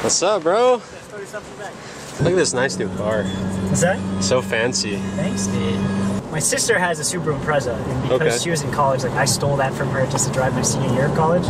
What's up, bro? Look at this nice new car. Is that? So fancy. Thanks, dude. My sister has a Subaru Impreza, and because she was in college, like I stole that from her just to drive my senior year of college.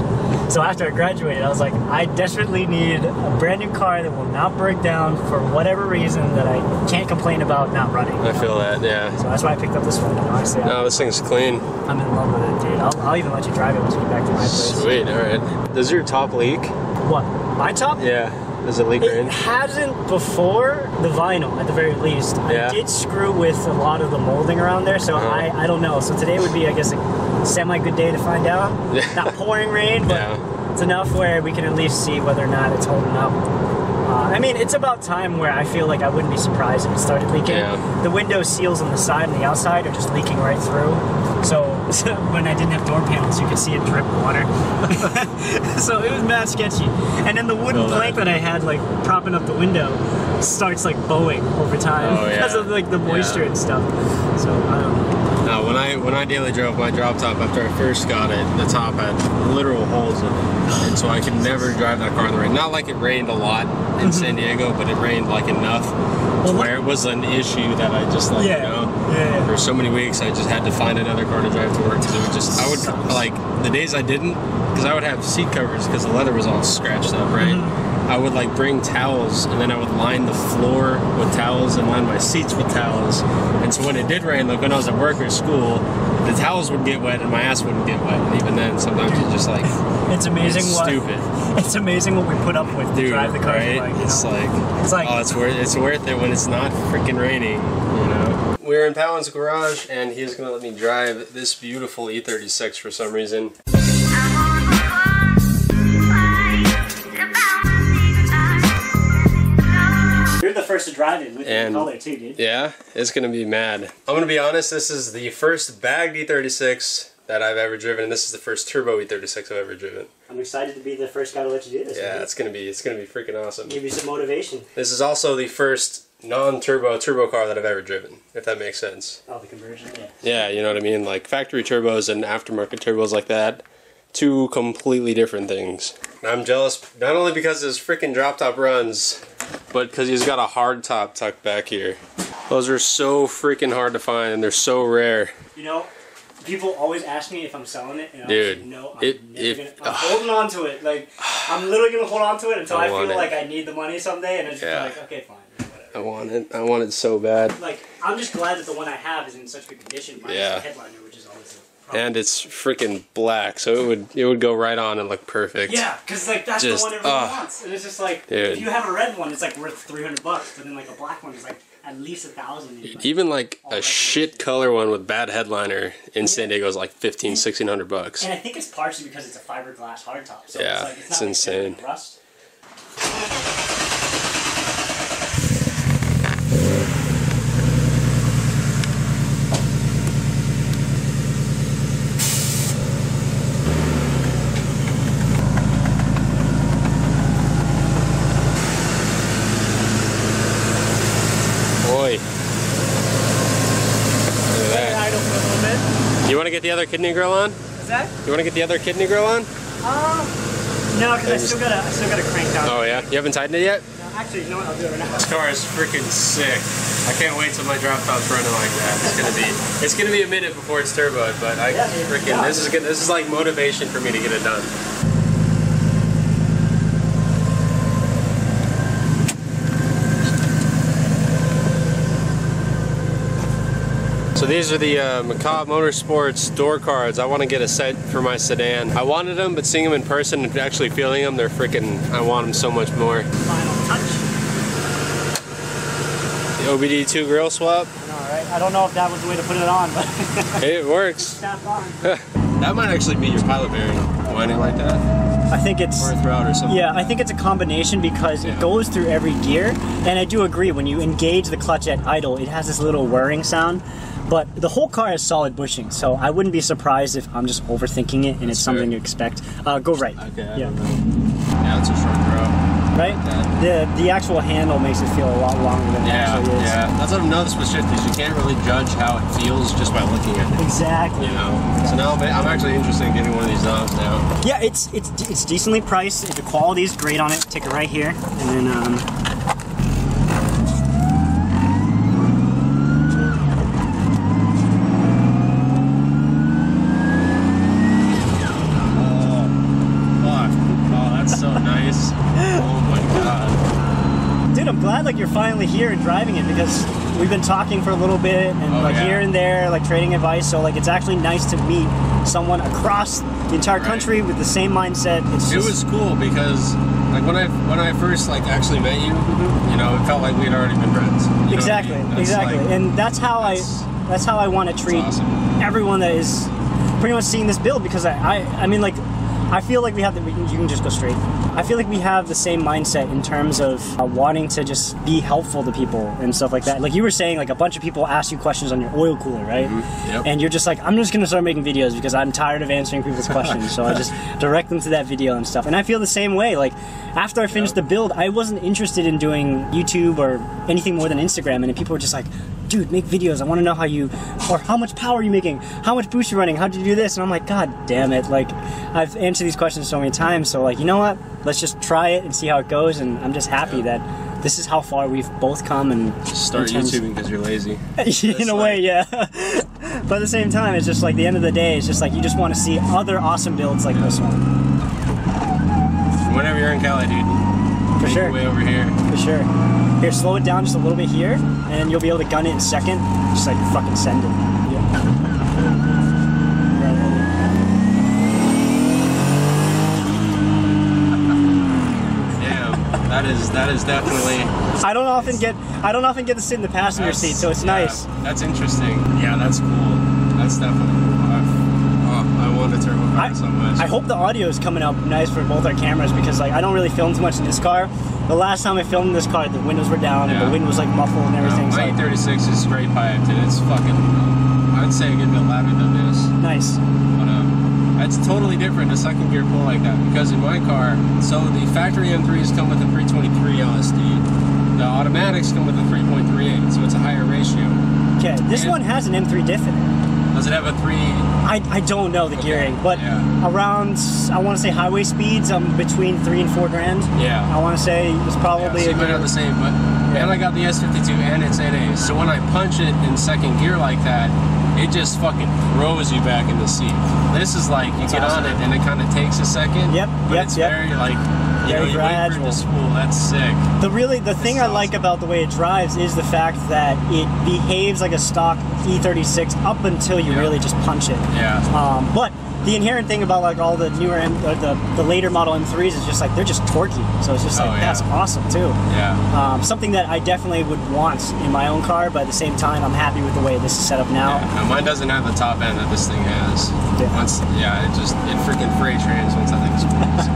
So after I graduated, I was like, I desperately need a brand new car that will not break down for whatever reason that I can't complain about not running. I feel that, yeah. So that's why I picked up this one. And honestly, no, this thing's clean. I'm in love with it, dude. I'll even let you drive it once we get back to my place. Sweet, all right. Does your top leak? What? My top? Yeah. Does it leak rain? It hasn't before the vinyl, at the very least. Yeah. I did screw with a lot of the molding around there, so I don't know. So today would be, I guess, a semi-good day to find out. Yeah. Not pouring rain, but it's enough where we can at least see whether or not it's holding up. I mean, it's about time where I feel like I wouldn't be surprised if it started leaking. Yeah. The window seals on the side and the outside are just leaking right through. So when I didn't have door panels, you could see it drip water. So it was mad sketchy. And then the wooden plank that I had like propping up the window starts like bowing over time because of like the moisture and stuff. So I don't know. No, when I daily drove my drop top after I first got it, the top had literal holes in it, and so I could never drive that car in the rain. Not like it rained a lot in San Diego, but it rained like enough to where it was an issue that I just like, you know, for so many weeks I just had to find another car to drive to work because it would just, I would, like, the days I didn't, because I would have seat covers because the leather was all scratched up, right? I would like bring towels and then I would line the floor with towels and line my seats with towels. And so when it did rain, like when I was at work or school, the towels would get wet and my ass wouldn't get wet. And even then, sometimes it's just like, it's amazing stupid. It's amazing what we put up with to drive the car. Right? Like, it's like, oh, it's worth it when it's not freaking raining, you know? We're in Pawinn's garage and he's gonna let me drive this beautiful E36 for some reason. You're the first to drive it with the color too, dude. Yeah, it's gonna be mad. I'm gonna be honest, this is the first bagged E36 that I've ever driven, and this is the first turbo E36 I've ever driven. I'm excited to be the first guy to let you do this. Yeah, it's gonna be freaking awesome. Give you some motivation. This is also the first non-turbo car that I've ever driven, if that makes sense. Oh, the conversion, yeah. Yeah, you know what I mean? Like factory turbos and aftermarket turbos like that, two completely different things. And I'm jealous, not only because his freaking drop top runs, but because he's got a hard top tucked back here. Those are so freaking hard to find and they're so rare. You know, people always ask me if I'm selling it, and dude, I'm holding on to it. Like, I'm literally gonna hold on to it until I feel like I need the money someday, and I just feel like, okay, fine, whatever. I want it so bad. Like, I'm just glad that the one I have is in such good condition. Mine's the headliner, which is always a problem. And it's freaking black, so it would go right on and look perfect. Yeah, because like that's the one everyone wants, and it's just like, dude, if you have a red one, it's like worth $300, but then like a black one is like at least $1,000. Even like a shit color one with bad headliner in San Diego is like $1,500–1,600. And I think it's partially because it's a fiberglass hardtop. So yeah, it's not insane. Like rust. You want to get the other kidney grill on? What's that? You want to get the other kidney grill on? No, because I still gotta crank down. Oh yeah? You haven't tightened it yet? No, actually, you know what? I'll do it right now. This car is freaking sick. I can't wait till my drop top's running like that. It's gonna be a minute before it's turboed, but this is like motivation for me to get it done. So these are the Macabre Motorsports door cards. I want to get a set for my sedan. I wanted them, but seeing them in person and actually feeling them, they're freaking, I want them so much more. Final touch. The OBD2 grill swap. Alright, I don't know if that was the way to put it on, but it works. Snap on. That might actually be your pilot bearing. Winding like that. I think it's... Or a throat or something. Yeah, I think it's a combination because it goes through every gear. And I do agree, when you engage the clutch at idle, it has this little whirring sound. But the whole car has solid bushing, so I wouldn't be surprised if I'm just overthinking it and it's something you expect. Go right. Okay, yeah, it's a short throw. right? The actual handle makes it feel a lot longer than it actually is. Yeah, that's what I've noticed with shifties. You can't really judge how it feels just by looking at it. Exactly. You know. So now I'm actually interested in getting one of these knobs now. Yeah, it's decently priced. The quality is great on it. Take it right here, and then. I'm glad like you're finally here and driving it, because we've been talking for a little bit and here and there, like trading advice. So like it's actually nice to meet someone across the entire country with the same mindset. It was cool because like when I first like actually met you, you know, it felt like we had already been friends. Exactly, I mean? Exactly, like, and that's how I want to treat everyone that is pretty much seeing this build, because I mean like. I feel like we have you can just go straight. I feel like we have the same mindset in terms of wanting to just be helpful to people and stuff like that. Like you were saying, like a bunch of people ask you questions on your oil cooler, right? Yep. And you're just like, I'm just gonna start making videos because I'm tired of answering people's questions. So I just direct them to that video and stuff. And I feel the same way. Like after I finished the build, I wasn't interested in doing YouTube or anything more than Instagram. And people were just like, dude, make videos. I want to know how much power are you making? How much boost you're running? How did you do this? And I'm like, God damn it. Like, I've answered these questions so many times. So like, you know what? Let's just try it and see how it goes. And I'm just happy that this is how far we've both come. And just start YouTubing because you're lazy. In a way, yeah. But at the same time, it's just like the end of the day, it's just like you just want to see other awesome builds like this one. Whenever you're in Cali, dude. For make sure. your way over here. For sure. Here, slow it down just a little bit here, and you'll be able to gun it in second. Just like fucking send it. Yeah. Damn, that is definitely. I don't often get to sit in the passenger seat, so it's nice. That's interesting. Yeah, that's cool. That's definitely cool. I want to turn my so much. I hope the audio is coming out nice for both our cameras, because like I don't really film too much in this car. The last time I filmed in this car, the windows were down and the wind was like muffled and everything. My E36 is straight piped and it's fucking, I'd say a good bit louder than this. Nice. But it's totally different, a second gear pull like that, because in my car, so the factory M3s come with a 323 LSD. The automatics come with a 3.38, so it's a higher ratio. Okay, this one has an M3 diff in it. Does it have a 3? I don't know the gearing, but around, I want to say highway speeds, between 3 and 4 grand. Yeah. I want to say it's probably. So you might have the same, but and I got the S52 and it's NA, so when I punch it in second gear like that, it just fucking throws you back in the seat. This is like you get on it and it kind of takes a second. But it's very like. You know, you wait for it to spool. That's sick. The thing I like about the way it drives is the fact that it behaves like a stock E36 up until you really just punch it. Yeah. But the inherent thing about like all the newer the later model M3s is just like they're just torquey. So it's just like that's awesome too. Yeah. Something that I definitely would want in my own car, but at the same time I'm happy with the way this is set up now. Yeah. Mine doesn't have the top end that this thing has. It freaking freight trains once that thing spools.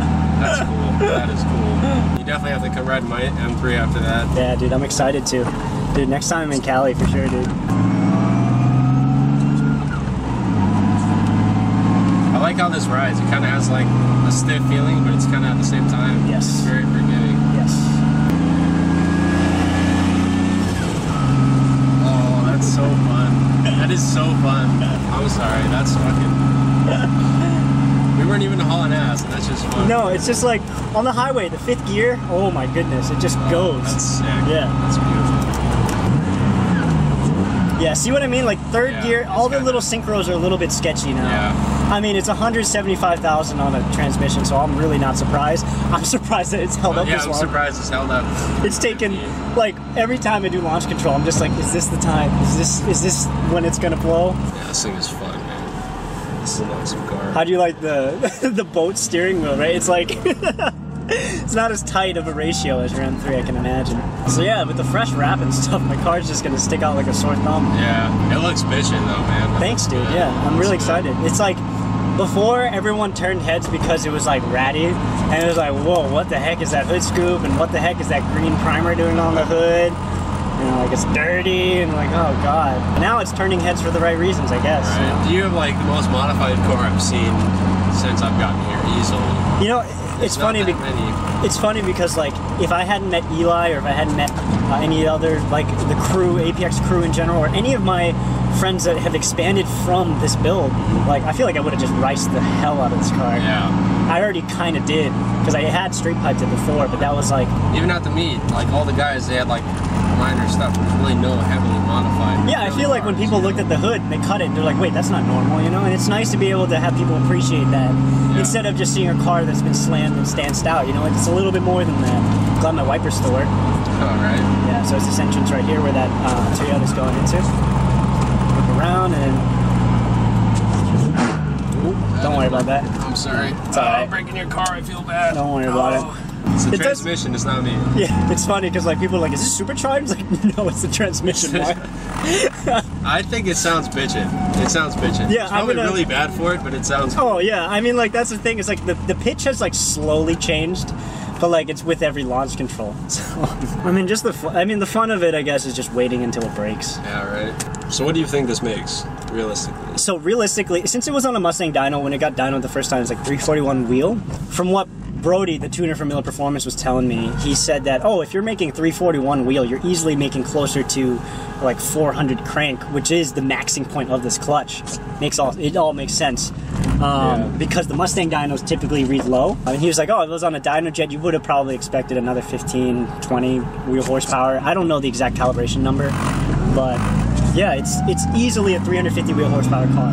That's cool. That is cool. You definitely have to come ride my M3 after that. Yeah, dude, I'm excited to. Dude, next time I'm in Cali for sure, dude. I like how this rides. It kind of has like a stiff feeling, but it's kind of at the same time. Yes. Very forgiving. Yes. Oh, that's so fun. That is so fun. I'm sorry. That's fucking. We weren't even hauling ass, and that's just fun. No, it's just like on the highway, the 5th gear. Oh my goodness, it just goes. That's sick. Yeah, that's beautiful. Yeah, see what I mean? Like 3rd gear, all the little synchros are a little bit sketchy now. Yeah. I mean, it's 175,000 on a transmission, so I'm really not surprised. I'm surprised that it's held up this long. Yeah, I'm surprised it's held up. It's taken, like, every time I do launch control, I'm just like, is this the time? Is this when it's gonna blow? Yeah, this thing is fun, man. This is an awesome car. How do you like the boat steering wheel, right? It's like, it's not as tight of a ratio as your M3, I can imagine. So yeah, with the fresh wrap and stuff, my car's just gonna stick out like a sore thumb. Yeah, it looks bitchin' though, man. Thanks, dude. Yeah, I'm really excited. It's like, before everyone turned heads because it was like ratty, and it was like, whoa, what the heck is that hood scoop, and what the heck is that green primer doing on the hood? You know, like it's dirty, and like, oh god. Now it's turning heads for the right reasons, I guess. Right. You have like the most modified car I've seen since I've gotten here, easily. You know, it's funny. It's funny because like if I hadn't met Eli or if I hadn't met any other like the crew, APX crew in general, or any of my friends that have expanded from this build, like I feel like I would have just riced the hell out of this car. Yeah. I already kind of did because I had straight piped it before, but that was like even at the meet, like all the guys, they had like minor stuff. There's really no heavily modified. Yeah, I feel like when people looked at the hood and they cut it, they're like, wait, that's not normal, you know? And it's nice to be able to have people appreciate that instead of just seeing a car that's been slammed and stanced out, you know? It's a little bit more than that. Glad my wiper's still work. Oh, right. Yeah, so it's this entrance right here where that Toyota's going into. Look around and don't worry about that. I'm sorry. It's all right. I'm breaking your car. I feel bad. Don't worry about it. It's the transmission. It's not me. Yeah, it's funny because like people are like, is this supercharged? It's like, no, it's the transmission. I think it sounds bitchin'. It sounds bitchin'. Yeah, it's probably really bad for it, but it sounds. Oh yeah, I mean like that's the thing. It's like the pitch has like slowly changed, but like it's with every launch control. So I mean, just the fun of it, I guess, is just waiting until it breaks. Yeah, right. So what do you think this makes realistically? So realistically, since it was on a Mustang dyno, when it got dynoed the first time, it's like 341 wheel. From what Brody, the tuner from Miller Performance, was telling me, he said that, oh, if you're making 341 wheel, you're easily making closer to like 400 crank, which is the maxing point of this clutch. It all makes sense. Because the Mustang dynos typically read low. I mean, he was like, oh, if it was on a dyno jet, you would have probably expected another 15, 20 wheel horsepower. I don't know the exact calibration number, but yeah, it's easily a 350 wheel horsepower car.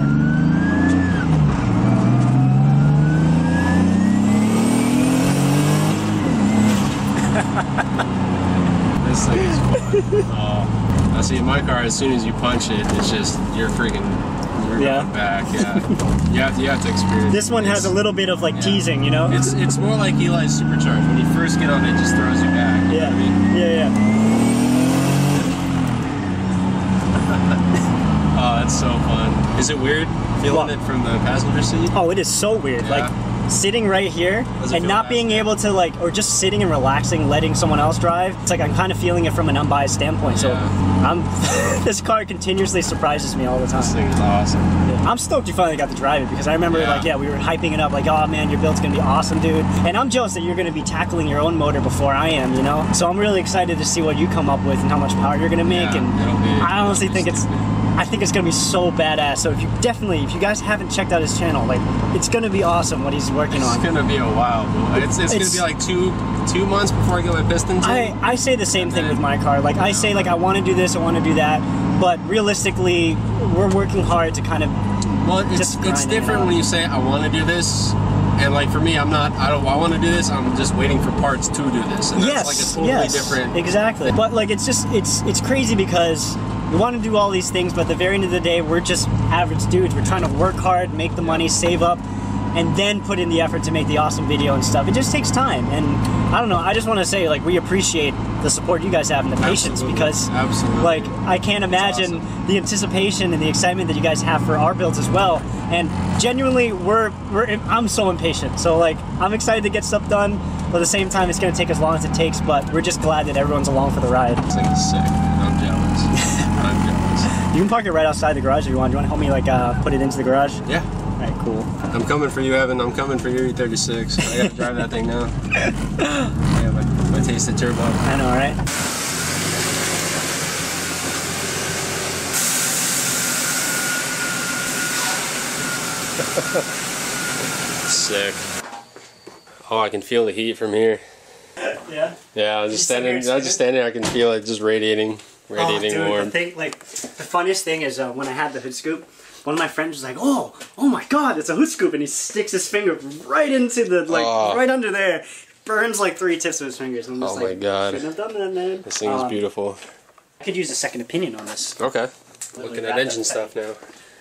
This thing is fun. I see my car, as soon as you punch it, it's just, you're going back. Yeah. you have to experience this one has a little bit of like teasing, you know? It's more like Eli's Supercharged. When you first get on it, just throws you back. You know what I mean? Yeah. Oh, that's so fun. Is it weird feeling it from the passenger seat? Oh, it is so weird. Yeah. Like sitting right here and not being able to like, or just sitting and relaxing, letting someone else drive. It's like I'm kind of feeling it from an unbiased standpoint. So this car continuously surprises me all the time. This thing is awesome. I'm stoked you finally got to drive it because I remember we were hyping it up like, oh man, your build's gonna be awesome, dude. And I'm jealous that you're gonna be tackling your own motor before I am, you know? So I'm really excited to see what you come up with and how much power you're gonna make. And I honestly think it's gonna be so badass. So if you guys haven't checked out his channel, like it's gonna be awesome what he's working on. It's gonna be a while, boy. It's gonna be like two months before I get my pistons in. I say the same thing with my car. Like I say, like I want to do this, I want to do that, but realistically, we're working hard to kind of. Well, it's different when you say I want to do this. And like for me, I want to do this. I'm just waiting for parts to do this. And that's like a totally different. Exactly. But like it's crazy because we want to do all these things, but at the very end of the day, we're just average dudes. We're trying to work hard, make the money, save up, and then put in the effort to make the awesome video and stuff. It just takes time. And I don't know, I just want to say like we appreciate the support you guys have and the patience because like I can't imagine the anticipation and the excitement that you guys have for our builds as well. And genuinely I'm so impatient. So like I'm excited to get stuff done, but at the same time it's gonna take as long as it takes, but we're just glad that everyone's along for the ride. This thing is sick. I'm jealous. I'm jealous. You can park it right outside the garage if you want. Do you want to help me like put it into the garage? Yeah. Alright, cool. I'm coming for you, Evan. I'm coming for your E36. I gotta drive that thing now. Yeah, my tasted turbo. I know, right? Sick. Oh, I can feel the heat from here. Yeah? Yeah, I was just standing there, I can feel it just radiating dude, warm. The funniest thing is when I had the hood scoop, one of my friends was like, oh my god, it's a hood scoop, and he sticks his finger right into the, right under there, burns like 3 tips of his fingers, and I'm just my god. Shouldn't have done that, man. This thing is beautiful. I could use a second opinion on this. Okay. Looking at engine stuff now.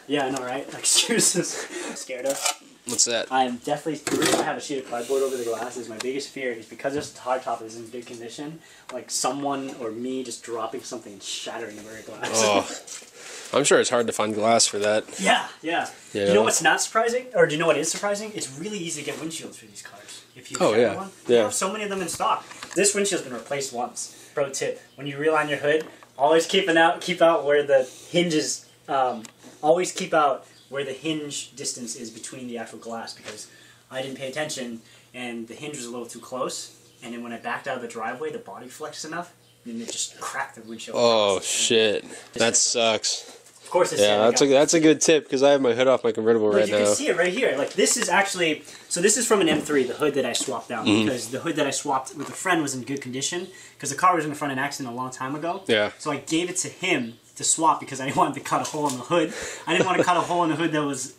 Yeah, I know, right? Excuses. I'm scared of. What's that? I am definitely, the reason I have a sheet of cardboard over the glass is my biggest fear is because this hardtop is in good condition, like someone or me just dropping something and shattering the very glass. Oh, I'm sure it's hard to find glass for that. Yeah. Do you know what's not surprising? Or do you know what is surprising? It's really easy to get windshields for these cars. If you one. They have so many of them in stock. This windshield's been replaced once. Pro tip, when you realign your hood, always keep out where the hinges, always keep out where the hinge distance is between the actual glass, because I didn't pay attention and the hinge was a little too close, and then when I backed out of the driveway, the body flexed enough, and it just cracked the windshield. Oh shit, that sucks. Of course it's that's a good tip, because I have my hood off my convertible right now. You can see it right here. Like, this is actually, so this is from an M3, the hood that I swapped out, because the hood that I swapped with a friend was in good condition, because the car was in front of an accident a long time ago. Yeah. So I gave it to him to swap, because I didn't want to cut a hole in the hood. I didn't want to cut a hole in the hood that was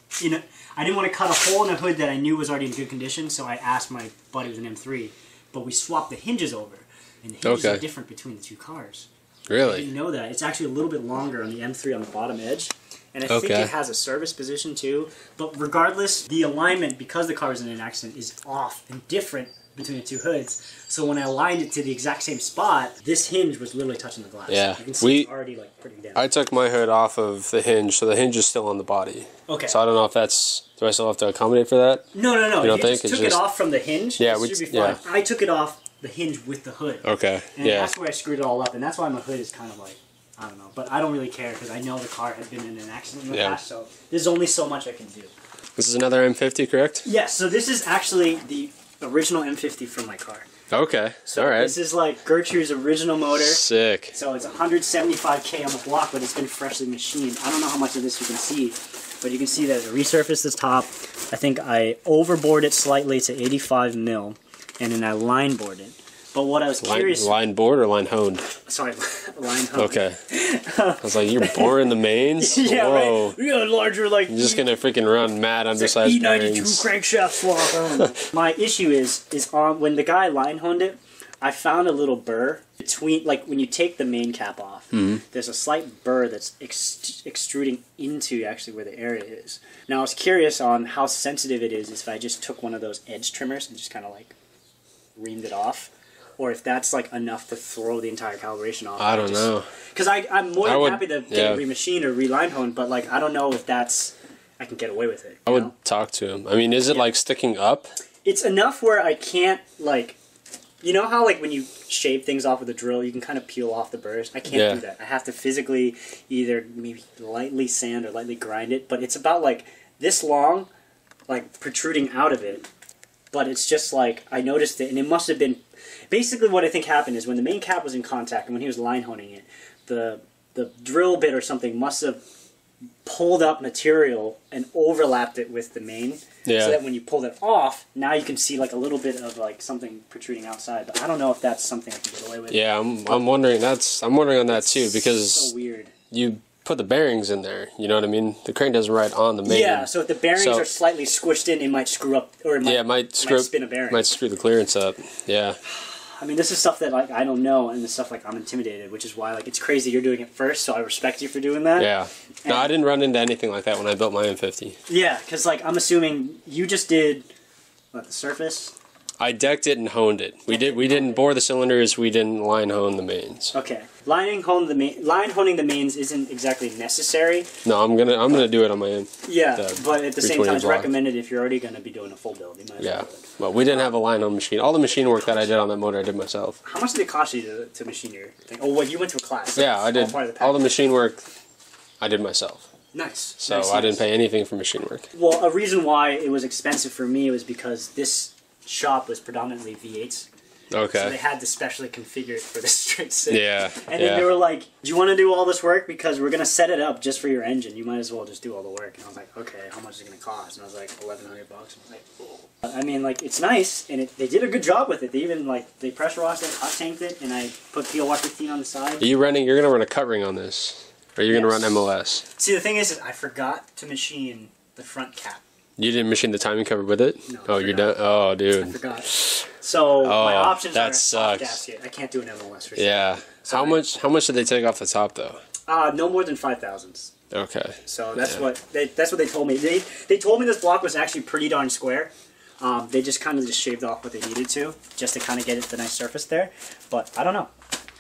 I didn't want to cut a hole in the hood that I knew was already in good condition, so I asked my buddy with an M3, but we swapped the hinges over, and the hinges are different between the two cars. Really? I didn't know that. It's actually a little bit longer on the M3 on the bottom edge. And I think it has a service position too. But regardless, the alignment, because the car was in an accident, is off and different between the two hoods. So when I aligned it to the exact same spot, this hinge was literally touching the glass. Yeah. You can see it's already like pretty down. I took my hood off of the hinge, so the hinge is still on the body. Okay. So I don't know if that's... Do I still have to accommodate for that? No. You don't think? Just took it off from the hinge. Yeah, it should be fine. Yeah. I took it off the hinge with the hood. Okay. And that's where I screwed it all up, and that's why my hood is kind of like, I don't know, but I don't really care because I know the car had been in an accident in the past, so there's only so much I can do. This is another M50, correct? Yes, so this is actually the original M50 from my car. Okay, so all right. This is like Gertrude's original motor. Sick. So it's 175K on the block, but it's been freshly machined. I don't know how much of this you can see, but you can see that it resurfaced the top. I think I overbored it slightly to 85 mil, and then I line bored it. But what I was curious... Line bored or line honed? Sorry, line honed. Okay. I was like, you're boring the mains? Yeah, whoa. Right. We got a larger, like... You're just going to freaking run mad undersized bearings. E92 crankshaft swap. My issue is on when the guy line honed it, I found a little burr between, like when you take the main cap off, there's a slight burr that's extruding into actually where the area is. Now I was curious on how sensitive it is if I just took one of those edge trimmers and just kind of like reamed it off. Or if that's like enough to throw the entire calibration off. I don't know. Because I'm more than happy to get it remachined or reline honed, but like I don't know if that's I can get away with it. I would talk to him. I mean, is it like sticking up? It's enough where I can't like, you know how like when you shave things off with a drill, you can kind of peel off the burrs. I can't do that. I have to physically either maybe lightly sand or lightly grind it. But it's about like this long, like protruding out of it. But it's just like I noticed it, and it must have been. Basically what I think happened is when the main cap was in contact and when he was line honing it, the drill bit or something must have pulled up material and overlapped it with the main. Yeah. So that when you pulled it off, now you can see like a little bit of like something protruding outside. But I don't know if that's something I can get away with. Yeah, I'm wondering on that too, because so weird. You put the bearings in there, you know what I mean? The crank doesn't ride on the main. Yeah, so if the bearings are slightly squished in, it might screw up, or it might spin a bearing. Might screw the clearance up. Yeah. I mean, this is stuff that like I don't know, and this stuff like I'm intimidated, which is why like it's crazy you're doing it first. So I respect you for doing that. Yeah. No, I didn't run into anything like that when I built my M50. Yeah, because like I'm assuming you just did what, the surface. I decked it and honed it. We didn't bore the cylinders. We didn't line hone the mains. Okay, line honing the mains isn't exactly necessary. No, I'm gonna do it on my own. Yeah, but at the same time, it's recommended if you're already gonna be doing a full build. You might well, we didn't have a line hone machine. All the machine work that I did on that motor, I did myself. How much did it cost you to machine your thing? Oh, well, you went to a class. Yeah, I did. All the machine work, I did myself. Nice. So I didn't pay anything for machine work. Well, a reason why it was expensive for me was because this shop was predominantly V8s. Okay. So they had to specially configure it for this straight six. Yeah. And then they were like, do you want to do all this work? Because we're going to set it up just for your engine. You might as well just do all the work. And I was like, okay, how much is it going to cost? And I was like, $1,100. I was like, oh. I mean, like, it's nice, and they did a good job with it. They even, like, they pressure washed it, hot tanked it, and I put PL115 on the side. You're going to run a cut ring on this? Or you're going to run MLS? See, the thing is I forgot to machine the front cap. You didn't machine the timing cover with it? No. Oh, you're done? Oh, dude. I forgot. So my options are sucks. gasket. I can't do an MLS for sure. Yeah. So how much did they take off the top though? No more than 5,000. Okay. So that's what they told me. They told me this block was actually pretty darn square. They just kind of shaved off what they needed to just to kind of get it the nice surface there. But I don't know.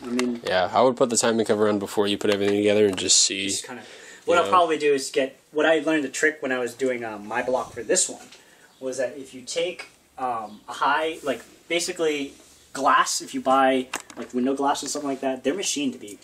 I mean. Yeah, I would put the timing cover on before you put everything together and just see. Just kind of. What I'll probably do is what I learned the trick when I was doing my block for this one was that if you take a high, like basically glass, if you buy like window glass or something like that, they're machined to be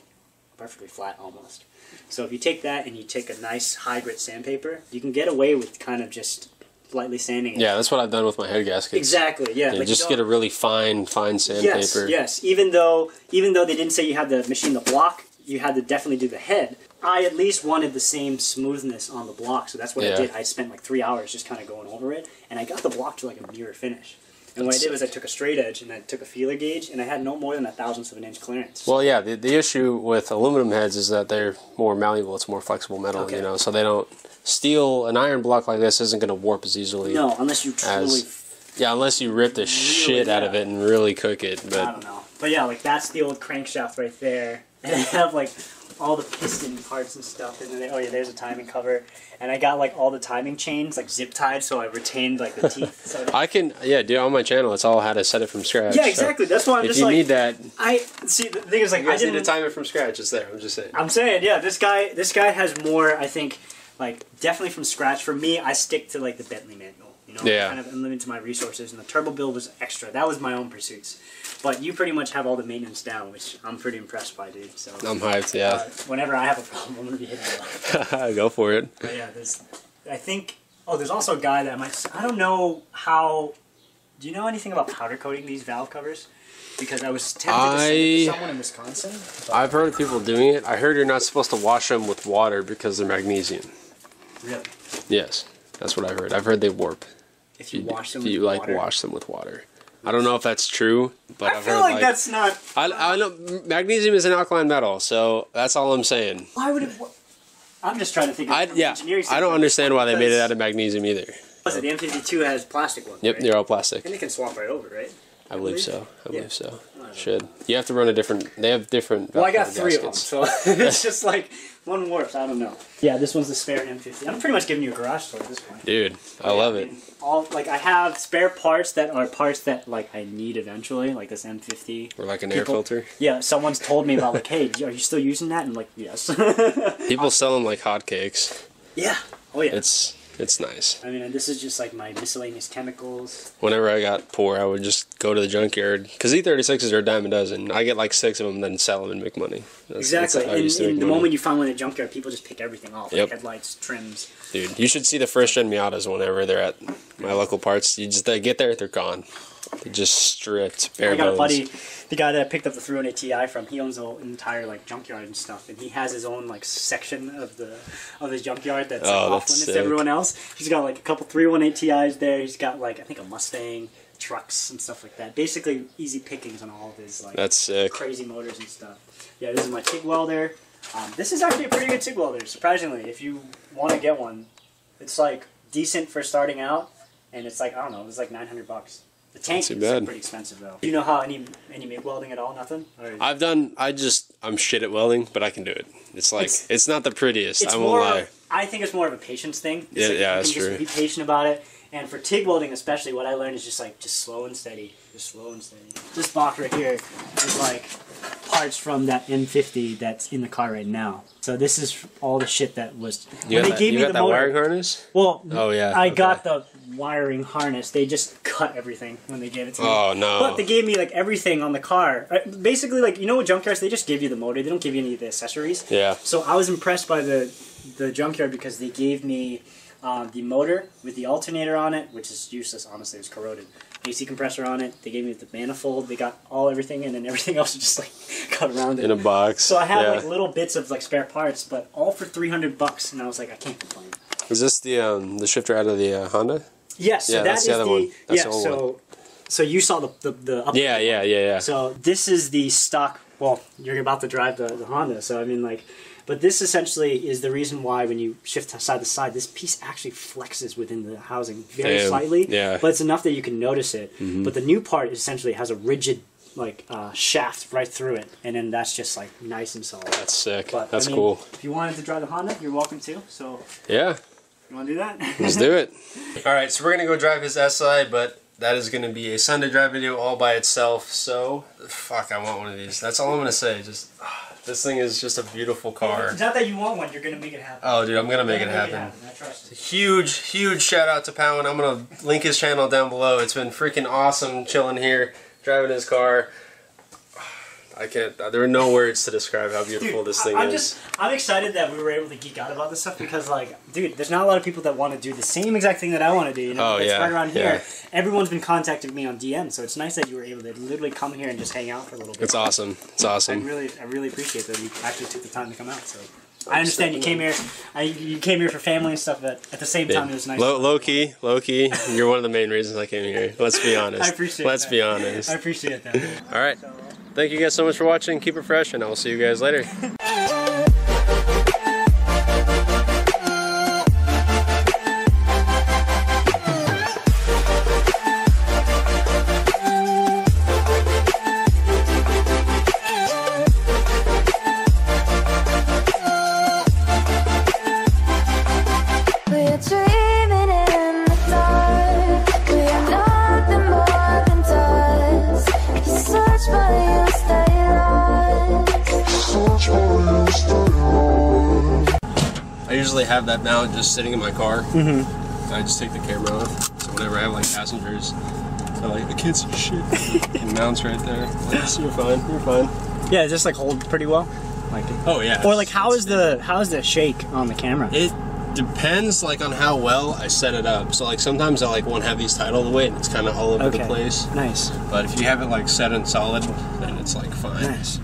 perfectly flat almost. So if you take that and you take a nice high grit sandpaper, you can get away with kind of just lightly sanding it. Yeah, that's what I've done with my head gaskets. Exactly, yeah. Yeah, like just get a really fine sandpaper. Yes. Even though they didn't say you had to machine the block, you had to definitely do the head. I at least wanted the same smoothness on the block, so that's what I did. I spent like 3 hours just kind of going over it, and I got the block to like a mirror finish. And what I did was I took a straight edge and I took a feeler gauge, and I had no more than 1/1000th of an inch clearance. Well, yeah, the issue with aluminum heads is that they're more malleable. It's more flexible metal, you know, so they don't. Steel, an iron block like this isn't going to warp as easily. No, unless you truly. Yeah, unless you rip the shit out of it and really cook it. But I don't know. But yeah, like that's the old crankshaft right there, and I have like all the piston parts and stuff. And then, oh yeah, there's a timing cover, and I got like all the timing chains like zip tied, so I retained like the teeth. So I can, do on my channel. It's all how to set it from scratch. Yeah, exactly. So that's why I'm just like. If you need that, I see. The thing is, like, I didn't need to time it from scratch. It's there. I'm just saying. I'm saying, yeah, this guy has more. I think, like, definitely from scratch. For me, I stick to like the Bentley manual. You know, kind of limited to my resources, and the turbo build was extra. That was my own pursuits. But you pretty much have all the maintenance down, which I'm pretty impressed by, dude. So I'm hyped, yeah. Whenever I have a problem, I'm gonna be hitting it up. Go for it. But yeah, I think. Oh, there's also a guy that I don't know how. Do you know anything about powder coating these valve covers? Because I was tempted to send it to someone in Wisconsin. I've heard of people doing it. I heard you're not supposed to wash them with water because they're magnesium. Really? Yes, that's what I heard. I've heard they warp. If you wash them with water? If you wash them with water. I don't know if that's true, but I feel like that's not. I know magnesium is an alkaline metal, so that's all I'm saying. Why would it? I'm just trying to think of engineering. I don't understand why they made it out of magnesium either. The M52 has plastic ones. Yep, right? they're all plastic. And they can swap right over, right? I believe so. I believe so. Should. You have to run a different. They have different. Well, I got 3 of them, so it's just like one warps. I don't know. Yeah, this one's the spare M50. I'm pretty much giving you a garage tour at this point. Dude, I love it. I have spare parts that are parts that like I need eventually, like this M50. Or like an air filter. Yeah, someone's told me about like, hey, are you still using that? And I'm like, yes. People sell them like hotcakes. Yeah. Oh yeah. It's nice. I mean, and this is just like my miscellaneous chemicals. Whenever I got poor, I would just go to the junkyard. Because E36s are a dime a dozen. I get like 6 of them, then sell them and make money. Exactly. And the moment you find one in the junkyard, people just pick everything off. Yep. Like headlights, trims. Dude, you should see the first gen Miatas whenever they're at my local parts. They get there, they're gone. They're just stripped, bare bones. I got a buddy, the guy that I picked up the 318 Ti from. He owns an entire like junkyard and stuff, and he has his own like section of his junkyard that's off limits to everyone else. He's got like a couple 318 Ti's there. He's got like I think a Mustang, trucks and stuff like that. Basically, easy pickings on all of his like that's sick. Crazy motors and stuff. Yeah, this is my TIG welder. This is actually a pretty good TIG welder. Surprisingly, if you want to get one, it's like decent for starting out, and it's like I don't know, it's like $900. The tank is pretty expensive though. Do you know how any MIG welding at all? Nothing? I'm shit at welding, but I can do it. It's like it's not the prettiest. I won't lie. I think it's more of a patience thing. Yeah, that's true. Just be patient about it. And for TIG welding especially, what I learned is just slow and steady. Just slow and steady. This box right here is like parts from that M50 that's in the car right now. So this is all the shit that was. You got that wiring harness? Well, oh yeah. I got the wiring harness. They just cut everything when they gave it to me. Oh no. But they gave me like everything on the car. Basically, like you know what junkyards, they just give you the motor. They don't give you any of the accessories. Yeah. So I was impressed by the junkyard because they gave me the motor with the alternator on it, which is useless. Honestly, it was corroded. AC compressor on it. They gave me the manifold. They got everything, and then everything else just like cut around it in a box. So I had like little bits of like spare parts, but all for $300. And I was like, I can't complain. Is this the shifter out of the Honda? Yes. Yeah, so that's the other one. That's the old one. So you saw the upper yeah. So this is the stock. Well, you're about to drive the Honda, so I mean like. But this essentially is the reason why when you shift side to side, this piece actually flexes within the housing very slightly. Yeah. But it's enough that you can notice it. Mm-hmm. But the new part essentially has a rigid shaft right through it, and then that's just like nice and solid. That's sick. But, that's cool. If you wanted to drive the Honda, you're welcome to. So yeah. You want to do that? Let's do it. All right, so we're gonna go drive his SI, but that is going to be a Sunday drive video all by itself, so fuck, I want one of these. That's all I'm going to say. Just this thing is just a beautiful car. It's not that you want one, you're going to make it happen. Oh, dude, I'm going to make it happen. I trust you. Huge, huge shout out to Pawinn. I'm going to link his channel down below. It's been freaking awesome chilling here, driving his car. I can't. There are no words to describe how beautiful this thing is. I'm excited that we were able to geek out about this stuff because, like, dude, there's not a lot of people that want to do the same exact thing that I want to do. You know, it's right around here. Everyone's been contacting me on DM, so it's nice that you were able to literally come here and just hang out for a little bit. It's awesome. It's awesome. I really appreciate that you actually took the time to come out. So. I understand you came here. You came here for family and stuff, but at the same time, it was nice. Low key. You're one of the main reasons I came here. Let's be honest. I appreciate that. Let's be honest. I appreciate that. All right. Thank you guys so much for watching. Keep it fresh, and I will see you guys later. I usually have that mount just sitting in my car. I just take the camera off. So whenever I have like passengers, they're like, the kids are shit. It mounts right there. Like, you're fine. You're fine. Yeah, it just like hold pretty well. Like, oh yeah. Or like, how is the shake on the camera? It depends like on how well I set it up. So like sometimes I like won't have these tight all the way and it's kind of all over the place. Nice. But if you have it like set and solid, then it's like fine. Nice.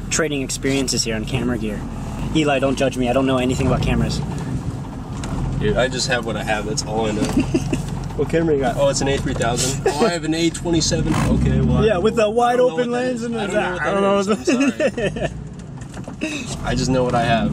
Trading experiences here on camera gear. Eli, don't judge me. I don't know anything about cameras. Dude, I just have what I have. That's all I know. What camera you got? Oh, it's an A3000. Oh, I have an A27. Okay, well. Yeah, with the wide open lens and I don't know what that is. I'm sorry. I just know what I have.